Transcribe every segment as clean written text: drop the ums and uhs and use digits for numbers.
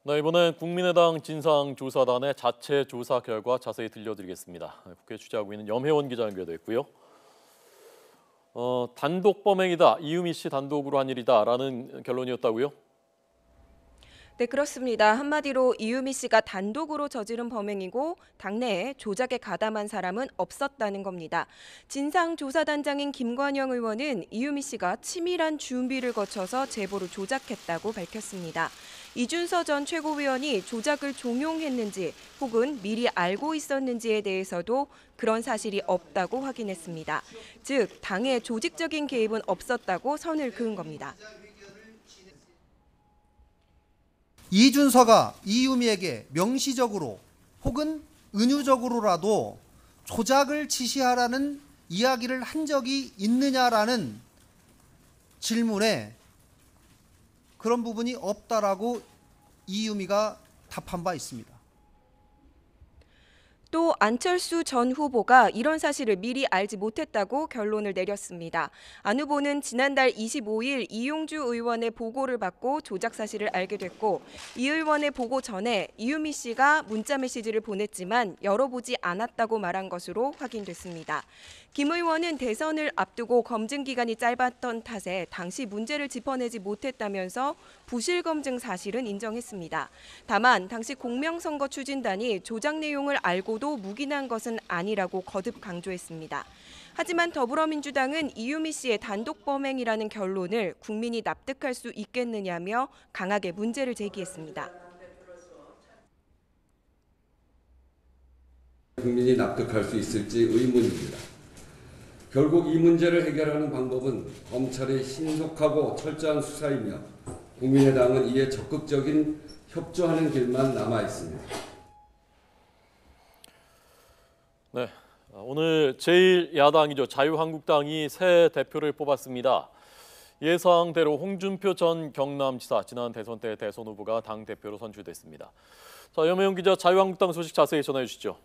네, 이번엔 국민의당 진상조사단의 자체 조사 결과 자세히 들려드리겠습니다. 국회 취재하고 있는 염혜원 기자 연결됐고요. 단독 범행이다, 이유미 씨 단독으로 한 일이다라는 결론이었다고요? 네, 그렇습니다. 한마디로 이유미 씨가 단독으로 저지른 범행이고 당내에 조작에 가담한 사람은 없었다는 겁니다. 진상조사단장인 김관영 의원은 이유미 씨가 치밀한 준비를 거쳐서 제보를 조작했다고 밝혔습니다. 이준서 전 최고위원이 조작을 종용했는지 혹은 미리 알고 있었는지에 대해서도 그런 사실이 없다고 확인했습니다. 즉, 당의 조직적인 개입은 없었다고 선을 그은 겁니다. 이준서가 이유미에게 명시적으로 혹은 은유적으로라도 조작을 지시하라는 이야기를 한 적이 있느냐라는 질문에 그런 부분이 없다라고 이유미가 답한 바 있습니다. 또 안철수 전 후보가 이런 사실을 미리 알지 못했다고 결론을 내렸습니다. 안 후보는 지난달 25일 이용주 의원의 보고를 받고 조작 사실을 알게 됐고 이 의원의 보고 전에 이유미 씨가 문자 메시지를 보냈지만 열어보지 않았다고 말한 것으로 확인됐습니다. 김 의원은 대선을 앞두고 검증 기간이 짧았던 탓에 당시 문제를 짚어내지 못했다면서 부실 검증 사실은 인정했습니다. 다만 당시 공명선거 추진단이 조작 내용을 알고도 묵인한 것은 아니라고 거듭 강조했습니다. 하지만 더불어민주당은 이유미 씨의 단독 범행이라는 결론을 국민이 납득할 수 있겠느냐며 강하게 문제를 제기했습니다. 국민이 납득할 수 있을지 의문입니다. 결국 이 문제를 해결하는 방법은 검찰의 신속하고 철저한 수사이며 국민의당은 이에 적극적인 협조하는 길만 남아 있습니다. 네, 오늘 제1야당이죠. 자유한국당이 새 대표를 뽑았습니다. 예상대로 홍준표 전 경남지사 지난 대선 때 대선 후보가 당 대표로 선출됐습니다. 자, 염혜영 기자, 자유한국당 소식 자세히 전해 주시죠.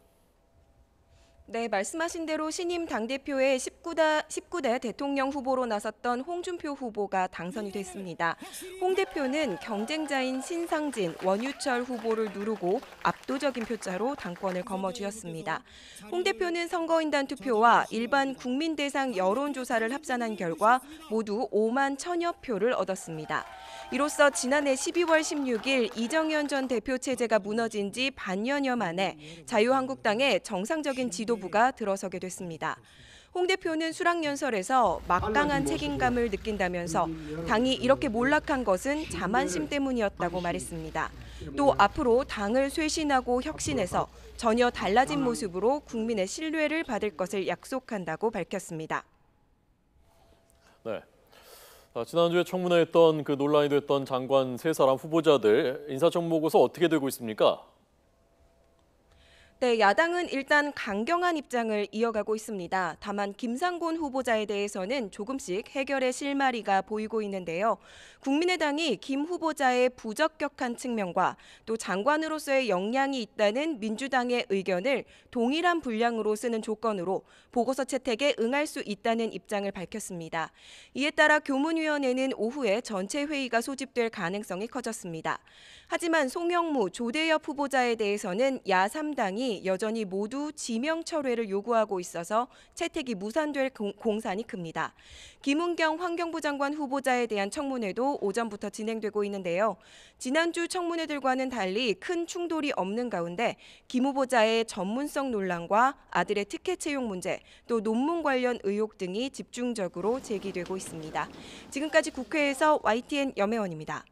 네, 말씀하신 대로 신임 당대표의 19대 대통령 후보로 나섰던 홍준표 후보가 당선이 됐습니다. 홍 대표는 경쟁자인 신상진, 원유철 후보를 누르고 압도적인 표차로 당권을 거머쥐었습니다. 홍 대표는 선거인단 투표와 일반 국민 대상 여론조사를 합산한 결과 모두 5만 1,000여 표를 얻었습니다. 이로써 지난해 12월 16일 이정현 전 대표 체제가 무너진 지 반년여 만에 자유한국당의 정상적인 지도부가 들어서게 됐습니다. 홍 대표는 수락연설에서 막강한 책임감을 느낀다면서 당이 이렇게 몰락한 것은 자만심 때문이었다고 말했습니다. 또 앞으로 당을 쇄신하고 혁신해서 전혀 달라진 모습으로 국민의 신뢰를 받을 것을 약속한다고 밝혔습니다. 네. 지난주에 청문회했던 그 논란이 됐던 장관 세 사람 후보자들 인사청문 보고서 어떻게 되고 있습니까? 네, 야당은 일단 강경한 입장을 이어가고 있습니다. 다만 김상곤 후보자에 대해서는 조금씩 해결의 실마리가 보이고 있는데요. 국민의당이 김 후보자의 부적격한 측면과 또 장관으로서의 역량이 있다는 민주당의 의견을 동일한 분량으로 쓰는 조건으로 보고서 채택에 응할 수 있다는 입장을 밝혔습니다. 이에 따라 교문위원회는 오후에 전체 회의가 소집될 가능성이 커졌습니다. 하지만 송영무, 조대엽 후보자에 대해서는 야3당이 여전히 모두 지명 철회를 요구하고 있어서 채택이 무산될 공산이 큽니다. 김은경 환경부 장관 후보자에 대한 청문회도 오전부터 진행되고 있는데요. 지난주 청문회들과는 달리 큰 충돌이 없는 가운데 김 후보자의 전문성 논란과 아들의 특혜 채용 문제, 또 논문 관련 의혹 등이 집중적으로 제기되고 있습니다. 지금까지 국회에서 YTN 염혜원입니다.